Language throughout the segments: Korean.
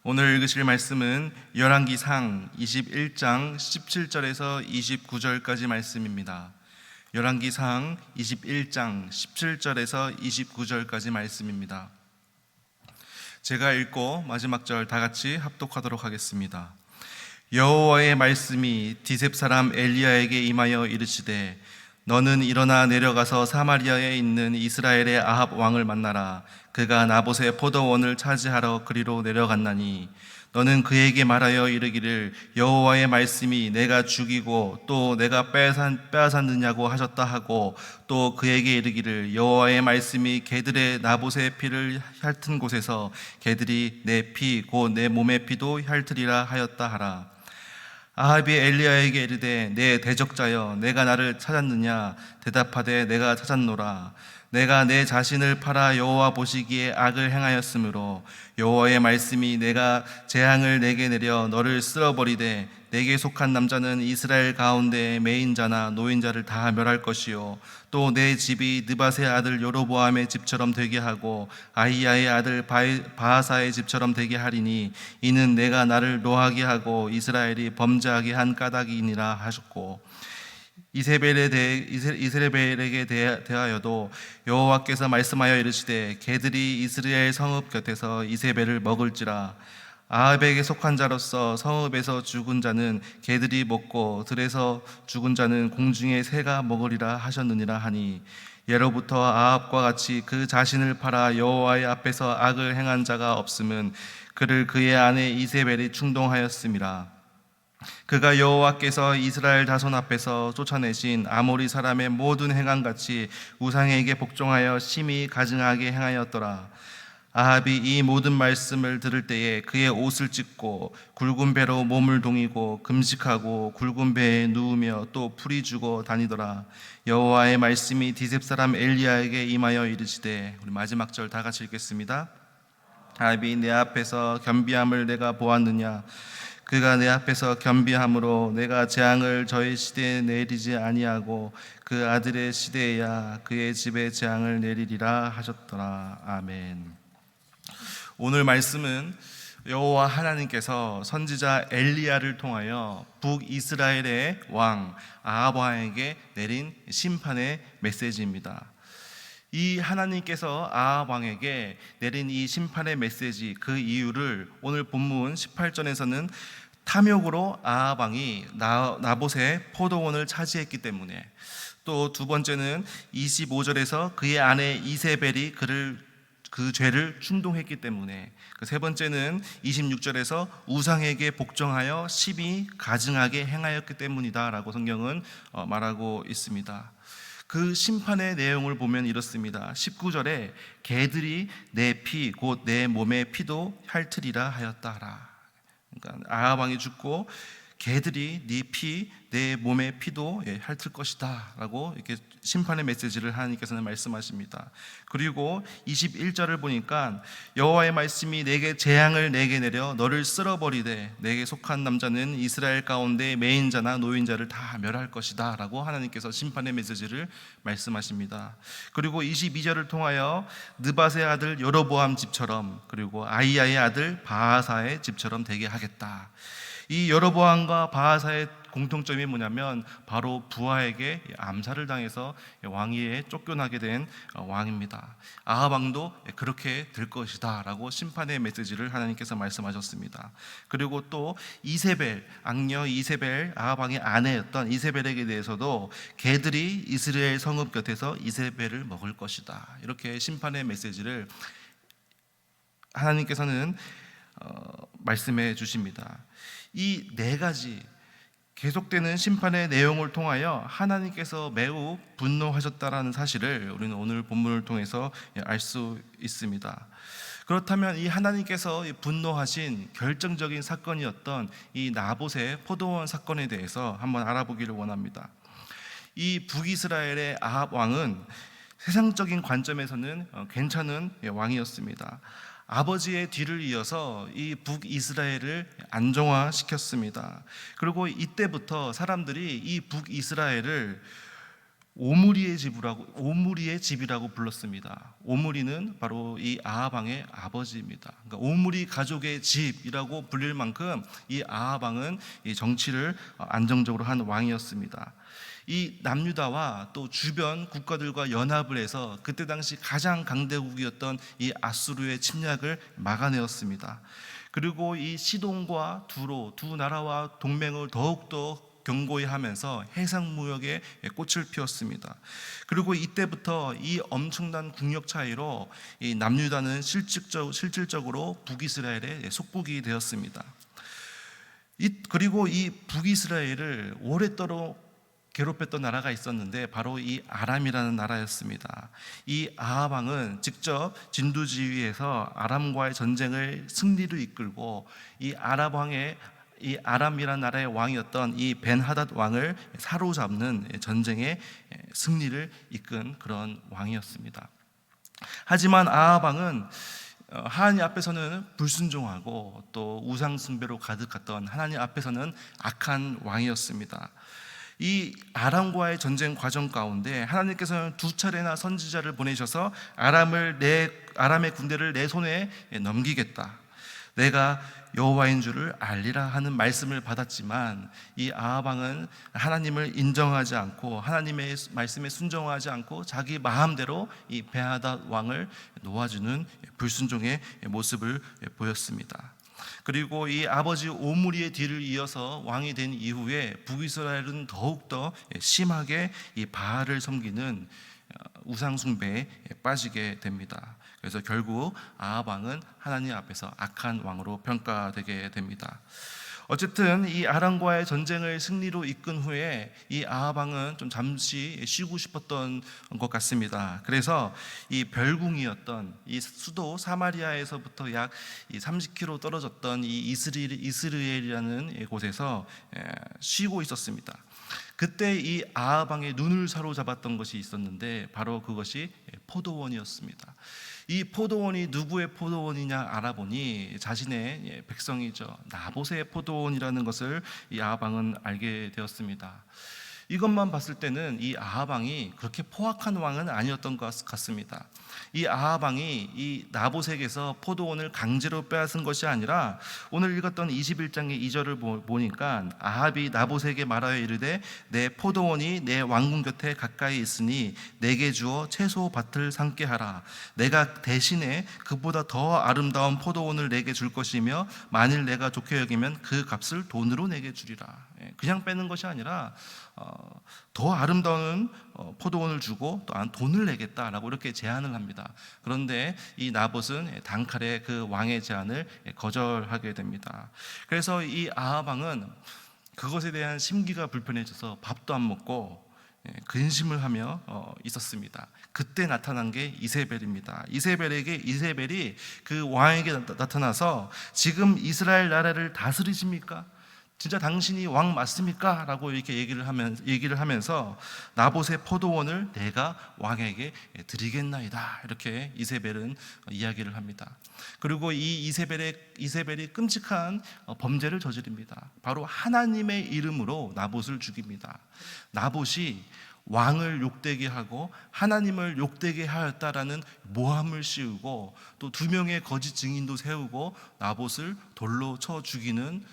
오늘 읽으실 말씀은 열왕기상 21장 17절에서 29절까지 말씀입니다. 열왕기상 21장 17절에서 29절까지 말씀입니다. 제가 읽고 마지막 절 다 같이 합독하도록 하겠습니다. 여호와의 말씀이 디셉 사람 엘리야에게 임하여 이르시되 너는 일어나 내려가서 사마리아에 있는 이스라엘의 아합 왕을 만나라. 그가 나봇의 포도원을 차지하러 그리로 내려갔나니 너는 그에게 말하여 이르기를 여호와의 말씀이 내가 죽이고 또 내가 빼앗았느냐고 하셨다 하고 또 그에게 이르기를 여호와의 말씀이 개들의 나봇의 피를 핥은 곳에서 개들이 내 피 곧 내 몸의 피도 핥으리라 하였다 하라. 아합이 엘리야에게 이르되 내 대적자여 내가 나를 찾았느냐? 대답하되 내가 찾았노라. 내가 내 자신을 팔아 여호와 보시기에 악을 행하였으므로 여호와의 말씀이 내가 재앙을 내게 내려 너를 쓸어버리되 내게 속한 남자는 이스라엘 가운데 매인자나 노인자를 다 멸할 것이요 또 내 집이 느밧의 아들 여로보암의 집처럼 되게 하고 아히야의 아들 바하사의 집처럼 되게 하리니 이는 내가 나를 노하게 하고 이스라엘이 범죄하게 한 까닭이니라 하셨고 이세벨에게 대하여도 여호와께서 말씀하여 이르시되 개들이 이스라엘 성읍 곁에서 이세벨을 먹을지라. 아합에게 속한 자로서 성읍에서 죽은 자는 개들이 먹고 들에서 죽은 자는 공중의 새가 먹으리라 하셨느니라 하니 예로부터 아합과 같이 그 자신을 팔아 여호와의 앞에서 악을 행한 자가 없음은 그를 그의 아내 이세벨이 충동하였음이라. 그가 여호와께서 이스라엘 자손 앞에서 쫓아내신 아모리 사람의 모든 행함같이 우상에게 복종하여 심히 가증하게 행하였더라. 아합이 이 모든 말씀을 들을 때에 그의 옷을 찢고 굵은 배로 몸을 동이고 금식하고 굵은 배에 누우며 또 풀이 주고 다니더라. 여호와의 말씀이 디셉 사람 엘리야에게 임하여 이르시되, 우리 마지막 절 다 같이 읽겠습니다. 아합이 내 앞에서 겸비함을 내가 보았느냐? 그가 내 앞에서 겸비함으로 내가 재앙을 저의 시대에 내리지 아니하고 그 아들의 시대에야 그의 집에 재앙을 내리리라 하셨더라. 아멘. 오늘 말씀은 여호와 하나님께서 선지자 엘리야를 통하여 북이스라엘의 왕 아합 왕에게 내린 심판의 메시지입니다. 이 하나님께서 아합 왕에게 내린 이 심판의 메시지, 그 이유를 오늘 본문 18절에서는 탐욕으로 아합 왕이 나봇의 포도원을 차지했기 때문에, 또 두 번째는 25절에서 그의 아내 이세벨이 그 죄를 충동했기 때문에, 그 세 번째는 26절에서 우상에게 복종하여 심히 가증하게 행하였기 때문이다 라고 성경은 말하고 있습니다. 그 심판의 내용을 보면 이렇습니다. 19절에 개들이 내 피 곧 내 몸의 피도 핥으리라 하였다 하라. 그러니까 아합 왕이 죽고 개들이 네 피, 내 몸의 피도 핥을 것이다 라고 이렇게 심판의 메시지를 하나님께서는 말씀하십니다. 그리고 21절을 보니까 여호와의 말씀이 내게 재앙을 내게 내려 너를 쓸어버리되 내게 속한 남자는 이스라엘 가운데 매인자나 노인자를 다 멸할 것이다 라고 하나님께서 심판의 메시지를 말씀하십니다. 그리고 22절을 통하여 느밧의 아들 여로보암 집처럼, 그리고 아히야의 아들 바하사의 집처럼 되게 하겠다. 이 여로보암과 바하사의 공통점이 뭐냐면 바로 부하에게 암살을 당해서 왕위에 쫓겨나게 된 왕입니다. 아합 왕도 그렇게 될 것이다 라고 심판의 메시지를 하나님께서 말씀하셨습니다. 그리고 또 이세벨, 악녀 이세벨, 아합 왕의 아내였던 이세벨에게 대해서도 개들이 이스라엘 성읍 곁에서 이세벨을 먹을 것이다, 이렇게 심판의 메시지를 하나님께서는 말씀해 주십니다. 이 네 가지 계속되는 심판의 내용을 통하여 하나님께서 매우 분노하셨다라는 사실을 우리는 오늘 본문을 통해서 알 수 있습니다. 그렇다면 이 하나님께서 분노하신 결정적인 사건이었던 이 나봇의 포도원 사건에 대해서 한번 알아보기를 원합니다. 이 북이스라엘의 아합 왕은 세상적인 관점에서는 괜찮은 왕이었습니다. 아버지의 뒤를 이어서 이 북이스라엘을 안정화시켰습니다. 그리고 이때부터 사람들이 이 북이스라엘을 오므리의 집이라고 불렀습니다. 오므리는 바로 이 아합 왕의 아버지입니다. 그러니까 오므리 가족의 집이라고 불릴 만큼 이 아합 왕은 이 정치를 안정적으로 한 왕이었습니다. 이 남유다와 또 주변 국가들과 연합을 해서 그때 당시 가장 강대국이었던 이 아수르의 침략을 막아내었습니다. 그리고 이 시돈과 두로 두 나라와 동맹을 더욱더 견고히 하면서 해상 무역에 꽃을 피웠습니다. 그리고 이때부터 이 엄청난 국력 차이로 이 남유다는 실질적으로 북이스라엘의 속국이 되었습니다. 그리고 이 북이스라엘을 오랫도록 괴롭혔던 나라가 있었는데 바로 이 아람이라는 나라였습니다. 이 아합 왕은 직접 진두지휘해서 아람과의 전쟁을 승리로 이끌고 이 아람이라는 나라의 왕이었던 이 벤하닷 왕을 사로잡는 전쟁의 승리를 이끈 그런 왕이었습니다. 하지만 아합 왕은 하나님 앞에서는 불순종하고 또 우상 숭배로 가득했던 하나님 앞에서는 악한 왕이었습니다. 이 아람과의 전쟁 과정 가운데 하나님께서는 두 차례나 선지자를 보내셔서 아람의 군대를 내 손에 넘기겠다, 내가 여호와인 줄을 알리라 하는 말씀을 받았지만 이 아합 왕은 하나님을 인정하지 않고 하나님의 말씀에 순종하지 않고 자기 마음대로 이 벤하닷 왕을 놓아주는 불순종의 모습을 보였습니다. 그리고 이 아버지 오므리의 뒤를 이어서 왕이 된 이후에 북이스라엘은 더욱더 심하게 이 바알을 섬기는 우상 숭배에 빠지게 됩니다. 그래서 결국 아합 왕은 하나님 앞에서 악한 왕으로 평가되게 됩니다. 어쨌든 이 아람과의 전쟁을 승리로 이끈 후에 이 아합 왕은 좀 잠시 쉬고 싶었던 것 같습니다. 그래서 이 별궁이었던 이 수도 사마리아에서부터 약 30km 떨어졌던 이 이스라엘이라는 곳에서 쉬고 있었습니다. 그때 이 아합 왕의 눈을 사로잡았던 것이 있었는데 바로 그것이 포도원이었습니다. 이 포도원이 누구의 포도원이냐 알아보니 자신의 백성이죠, 나봇의 포도원이라는 것을 이 아합 왕은 알게 되었습니다. 이것만 봤을 때는 이 아합 왕이 그렇게 포악한 왕은 아니었던 것 같습니다. 이 아합 왕이 이 나봇에게서 포도원을 강제로 빼앗은 것이 아니라 오늘 읽었던 21장의 2절을 보니까 아합이 나봇에게 말하여 이르되 내 포도원이 내 왕궁 곁에 가까이 있으니 내게 주어 채소 밭을 삼게 하라. 내가 대신에 그보다 더 아름다운 포도원을 내게 줄 것이며 만일 내가 좋게 여기면 그 값을 돈으로 내게 주리라. 그냥 빼는 것이 아니라 더 아름다운 포도원을 주고 또 돈을 내겠다라고 이렇게 제안을 합니다. 그런데 이 나봇은 단칼에 그 왕의 제안을 거절하게 됩니다. 그래서 이 아합 왕은 그것에 대한 심기가 불편해져서 밥도 안 먹고 근심을 하며 있었습니다. 그때 나타난 게 이세벨입니다. 이세벨이 그 왕에게 나타나서 지금 이스라엘 나라를 다스리십니까? 진짜 당신이 왕 맞습니까? 라고 이렇게 얘기를 하면서 나봇의 포도원을 내가 왕에게 드리겠나이다, 이렇게 이세벨은 이야기를 합니다. 그리고 이 이세벨이 끔찍한 범죄를 저지릅니다. 바로 하나님의 이름으로 나봇을 죽입니다. 나봇이 왕을 욕되게 하고 하나님을 욕되게 하였다라는 모함을 씌우고 또 2명의 거짓 증인도 세우고 나봇을 돌로 쳐 죽이는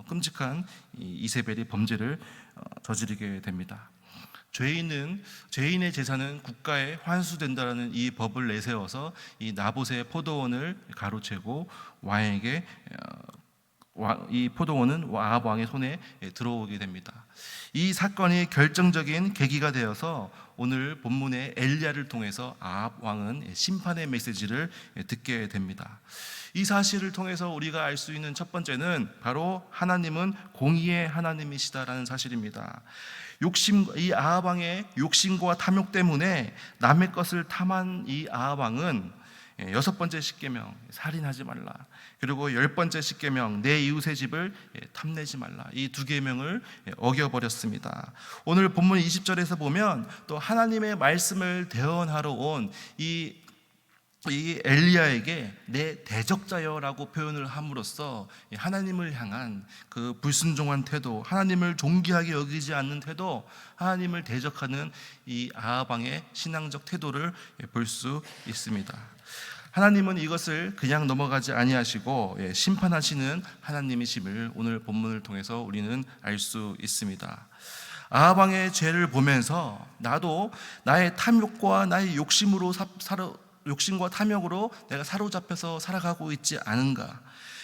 끔찍한 이세벨이 범죄를 저지르게 됩니다. 죄인의 재산은 국가에 환수된다라는 이 법을 내세워서 이 나봇의 포도원을 가로채고 왕에게 이 포도원은 아합 왕의 손에 들어오게 됩니다. 이 사건이 결정적인 계기가 되어서 오늘 본문의 엘리야를 통해서 아합 왕은 심판의 메시지를 듣게 됩니다. 이 사실을 통해서 우리가 알 수 있는 첫 번째는 바로 하나님은 공의의 하나님이시다라는 사실입니다. 이 아합 왕의 욕심과 탐욕 때문에 남의 것을 탐한 이 아합 왕은 6번째 십계명 살인하지 말라, 그리고 10번째 십계명 내 이웃의 집을 탐내지 말라, 이 2계명을 어겨버렸습니다. 오늘 본문 20절에서 보면 또 하나님의 말씀을 대언하러 온 이 이 엘리야에게 내 대적자여라고 표현을 함으로써 하나님을 향한 그 불순종한 태도, 하나님을 존귀하게 여기지 않는 태도, 하나님을 대적하는 이 아합 왕의 신앙적 태도를 볼 수 있습니다. 하나님은 이것을 그냥 넘어가지 아니하시고 심판하시는 하나님이심을 오늘 본문을 통해서 우리는 알 수 있습니다. 아합 왕의 죄를 보면서 나도 나의 탐욕과 나의 욕심과 탐욕으로 내가 사로잡혀서 살아가고 있지 않은가,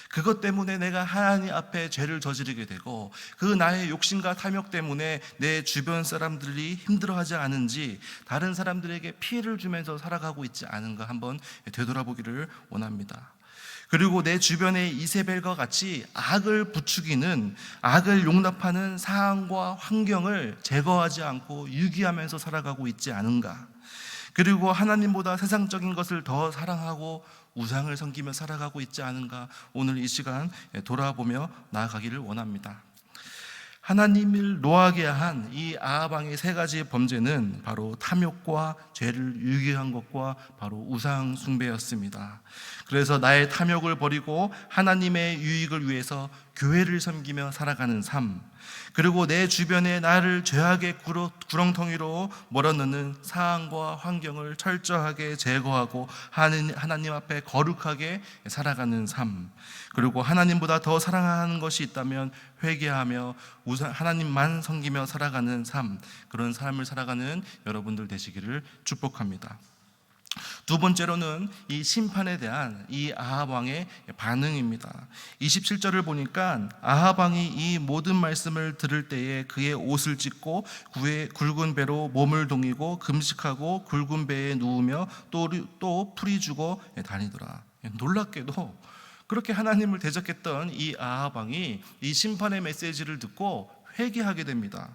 그것 때문에 내가 하나님 앞에 죄를 저지르게 되고 그 나의 욕심과 탐욕 때문에 내 주변 사람들이 힘들어하지 않은지, 다른 사람들에게 피해를 주면서 살아가고 있지 않은가 한번 되돌아보기를 원합니다. 그리고 내 주변의 이세벨과 같이 악을 부추기는, 악을 용납하는 상황과 환경을 제거하지 않고 유기하면서 살아가고 있지 않은가, 그리고 하나님보다 세상적인 것을 더 사랑하고 우상을 섬기며 살아가고 있지 않은가, 오늘 이 시간 돌아보며 나아가기를 원합니다. 하나님을 노하게 한 이 아합 왕의 세 가지 범죄는 바로 탐욕과 죄를 유기한 것과 바로 우상 숭배였습니다. 그래서 나의 탐욕을 버리고 하나님의 유익을 위해서 교회를 섬기며 살아가는 삶, 그리고 내 주변에 나를 죄악의 구렁텅이로 몰아넣는 상황과 환경을 철저하게 제거하고 하나님 앞에 거룩하게 살아가는 삶, 그리고 하나님보다 더 사랑하는 것이 있다면 회개하며 하나님만 섬기며 살아가는 삶, 그런 삶을 살아가는 여러분들 되시기를 축복합니다. 두 번째로는 이 심판에 대한 이 아합 왕의 반응입니다. 27절을 보니까 아합 왕이 이 모든 말씀을 들을 때에 그의 옷을 찢고 굵은 배로 몸을 동이고 금식하고 굵은 배에 누우며 또 풀이 주고 다니더라. 놀랍게도 그렇게 하나님을 대적했던 이 아합 왕이 이 심판의 메시지를 듣고 회개하게 됩니다.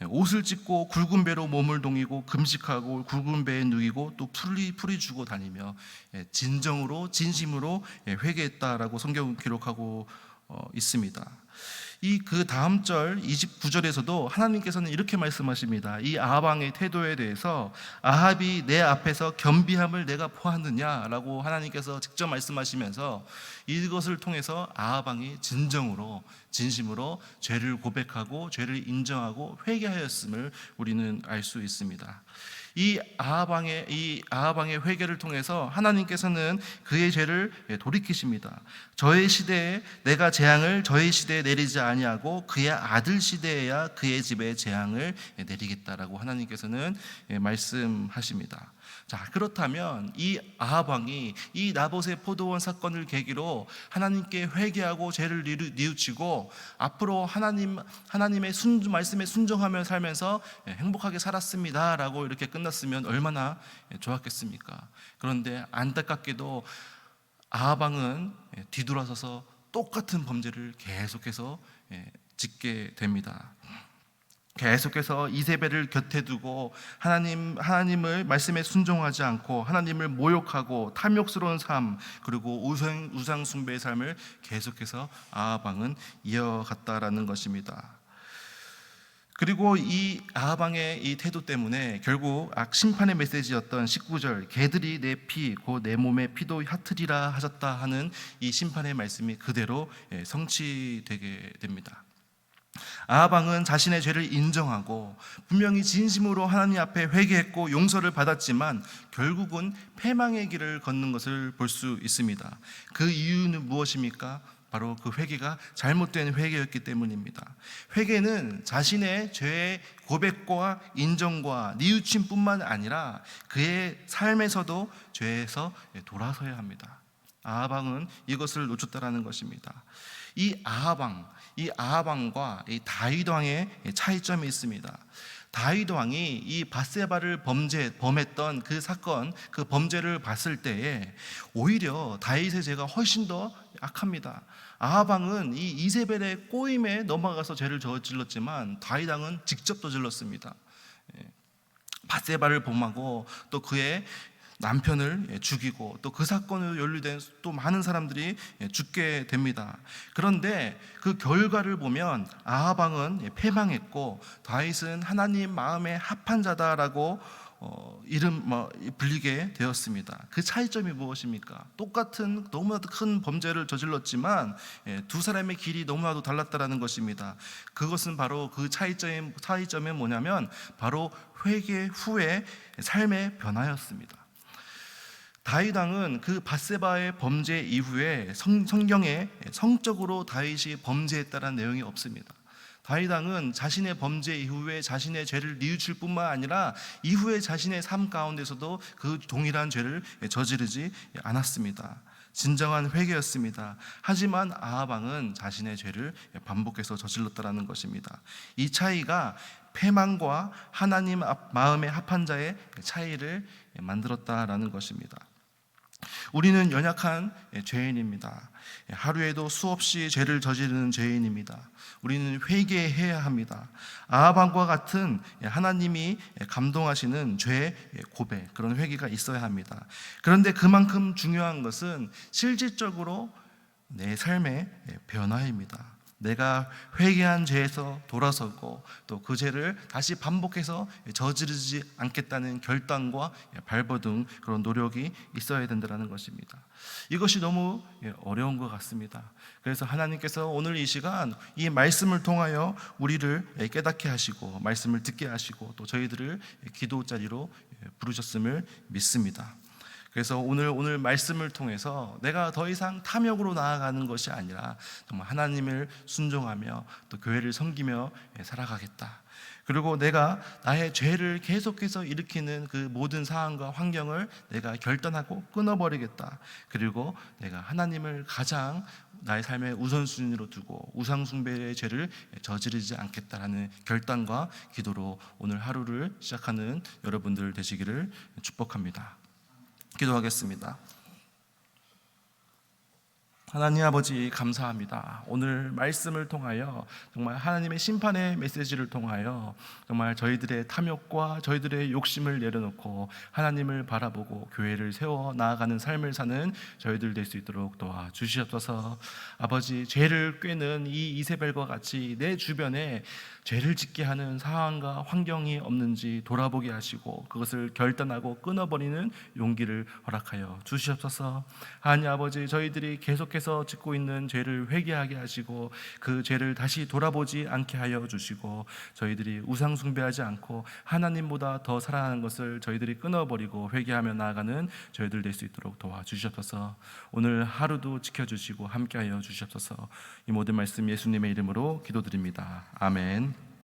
옷을 찢고 굵은 배로 몸을 동이고 금식하고 굵은 배에 누이고 또 풀이 주고 다니며 진정으로 진심으로 회개했다라고 성경은 기록하고 있습니다. 이 그 다음 절 29절에서도 하나님께서는 이렇게 말씀하십니다. 이 아합 왕의 태도에 대해서 아합이 내 앞에서 겸비함을 내가 보았느냐라고 하나님께서 직접 말씀하시면서 이것을 통해서 아합 왕이 진심으로 죄를 고백하고 죄를 인정하고 회개하였음을 우리는 알 수 있습니다. 이 아합 왕의 회개를 통해서 하나님께서는 그의 죄를 돌이키십니다. 저의 시대에 내가 재앙을 저의 시대에 내리지 아니하고 그의 아들 시대에야 그의 집에 재앙을 내리겠다라고 하나님께서는 말씀하십니다. 자, 그렇다면 이 아합 왕이 이 나봇의 포도원 사건을 계기로 하나님께 회개하고 죄를 뉘우치고 앞으로 하나님의 말씀에 순종하며 살면서 행복하게 살았습니다라고 이렇게 끝났으면 얼마나 좋았겠습니까? 그런데 안타깝게도 아합 왕은 뒤돌아서서 똑같은 범죄를 계속해서 짓게 됩니다. 계속해서 이세벨을 곁에 두고 하나님을 말씀에 순종하지 않고 하나님을 모욕하고 탐욕스러운 삶, 그리고 우상 숭배의 삶을 계속해서 아합 왕은 이어갔다라는 것입니다. 그리고 이 아합 왕의 이 태도 때문에 결국 심판의 메시지였던 19절 개들이 내 피 곧 내 몸의 피도 핫으리라 하셨다 하는 이 심판의 말씀이 그대로 성취되게 됩니다. 아합 왕은 자신의 죄를 인정하고 분명히 진심으로 하나님 앞에 회개했고 용서를 받았지만 결국은 패망의 길을 걷는 것을 볼 수 있습니다. 그 이유는 무엇입니까? 바로 그 회개가 잘못된 회개였기 때문입니다. 회개는 자신의 죄의 고백과 인정과 뉘우침뿐만 아니라 그의 삶에서도 죄에서 돌아서야 합니다. 아합 왕은 이것을 놓쳤다라는 것입니다. 이 아합 왕과 이 다윗 왕의 차이점이 있습니다. 다윗 왕이 이 밧세바를 범했던 그 사건, 그 범죄를 봤을 때에 오히려 다윗의 죄가 훨씬 더 악합니다. 아합 왕은 이 이세벨의 꼬임에 넘어가서 죄를 저질렀지만 다윗 왕은 직접 저질렀습니다. 밧세바를 범하고 또 그의 남편을 죽이고 또 그 사건으로 연루된 또 많은 사람들이 죽게 됩니다. 그런데 그 결과를 보면 아합 왕은 패망했고 다윗은 하나님 마음에 합한 자다라고 불리게 되었습니다. 그 차이점이 무엇입니까? 똑같은 너무나도 큰 범죄를 저질렀지만 두 사람의 길이 너무나도 달랐다라는 것입니다. 그것은 바로 그 차이점이 뭐냐면 바로 회개 후의 삶의 변화였습니다. 다윗 왕은 그 밧세바의 범죄 이후에 성경에 성적으로 다윗이 범죄했다는 내용이 없습니다. 다윗 왕은 자신의 범죄 이후에 자신의 죄를 뉘우칠 뿐만 아니라 이후에 자신의 삶 가운데서도 그 동일한 죄를 저지르지 않았습니다. 진정한 회개였습니다. 하지만 아합 왕은 자신의 죄를 반복해서 저질렀다는 것입니다. 이 차이가 패망과 하나님 마음에 합한 자의 차이를 만들었다라는 것입니다. 우리는 연약한 죄인입니다. 하루에도 수없이 죄를 저지르는 죄인입니다. 우리는 회개해야 합니다. 아합 왕과 같은 하나님이 감동하시는 죄 고백, 그런 회개가 있어야 합니다. 그런데 그만큼 중요한 것은 실질적으로 내 삶의 변화입니다. 내가 회개한 죄에서 돌아서고 또 그 죄를 다시 반복해서 저지르지 않겠다는 결단과 발버둥, 그런 노력이 있어야 된다는 것입니다. 이것이 너무 어려운 것 같습니다. 그래서 하나님께서 오늘 이 시간 이 말씀을 통하여 우리를 깨닫게 하시고 말씀을 듣게 하시고 또 저희들을 기도 자리로 부르셨음을 믿습니다. 그래서 오늘 말씀을 통해서 내가 더 이상 탐욕으로 나아가는 것이 아니라 정말 하나님을 순종하며 또 교회를 섬기며 살아가겠다. 그리고 내가 나의 죄를 계속해서 일으키는 그 모든 상황과 환경을 내가 결단하고 끊어버리겠다. 그리고 내가 하나님을 가장 나의 삶의 우선순위로 두고 우상숭배의 죄를 저지르지 않겠다라는 결단과 기도로 오늘 하루를 시작하는 여러분들 되시기를 축복합니다. 기도하겠습니다. 하나님 아버지 감사합니다. 오늘 말씀을 통하여 정말 하나님의 심판의 메시지를 통하여 정말 저희들의 탐욕과 저희들의 욕심을 내려놓고 하나님을 바라보고 교회를 세워 나아가는 삶을 사는 저희들 될 수 있도록 도와주시옵소서. 아버지, 죄를 꾀는 이 이세벨과 같이 내 주변에 죄를 짓게 하는 상황과 환경이 없는지 돌아보게 하시고 그것을 결단하고 끊어버리는 용기를 허락하여 주시옵소서. 하나님 아버지, 저희들이 계속해서 짓고 있는 죄를 회개하게 하시고 그 죄를 다시 돌아보지 않게 하여 주시고 저희들이 우상 숭배하지 않고 하나님보다 더 사랑하는 것을 저희들이 끊어버리고 회개하며 나아가는 저희들 될 수 있도록 도와주시옵소서. 오늘 하루도 지켜주시고 함께하여 주시옵소서. 이 모든 말씀 예수님의 이름으로 기도드립니다. 아멘.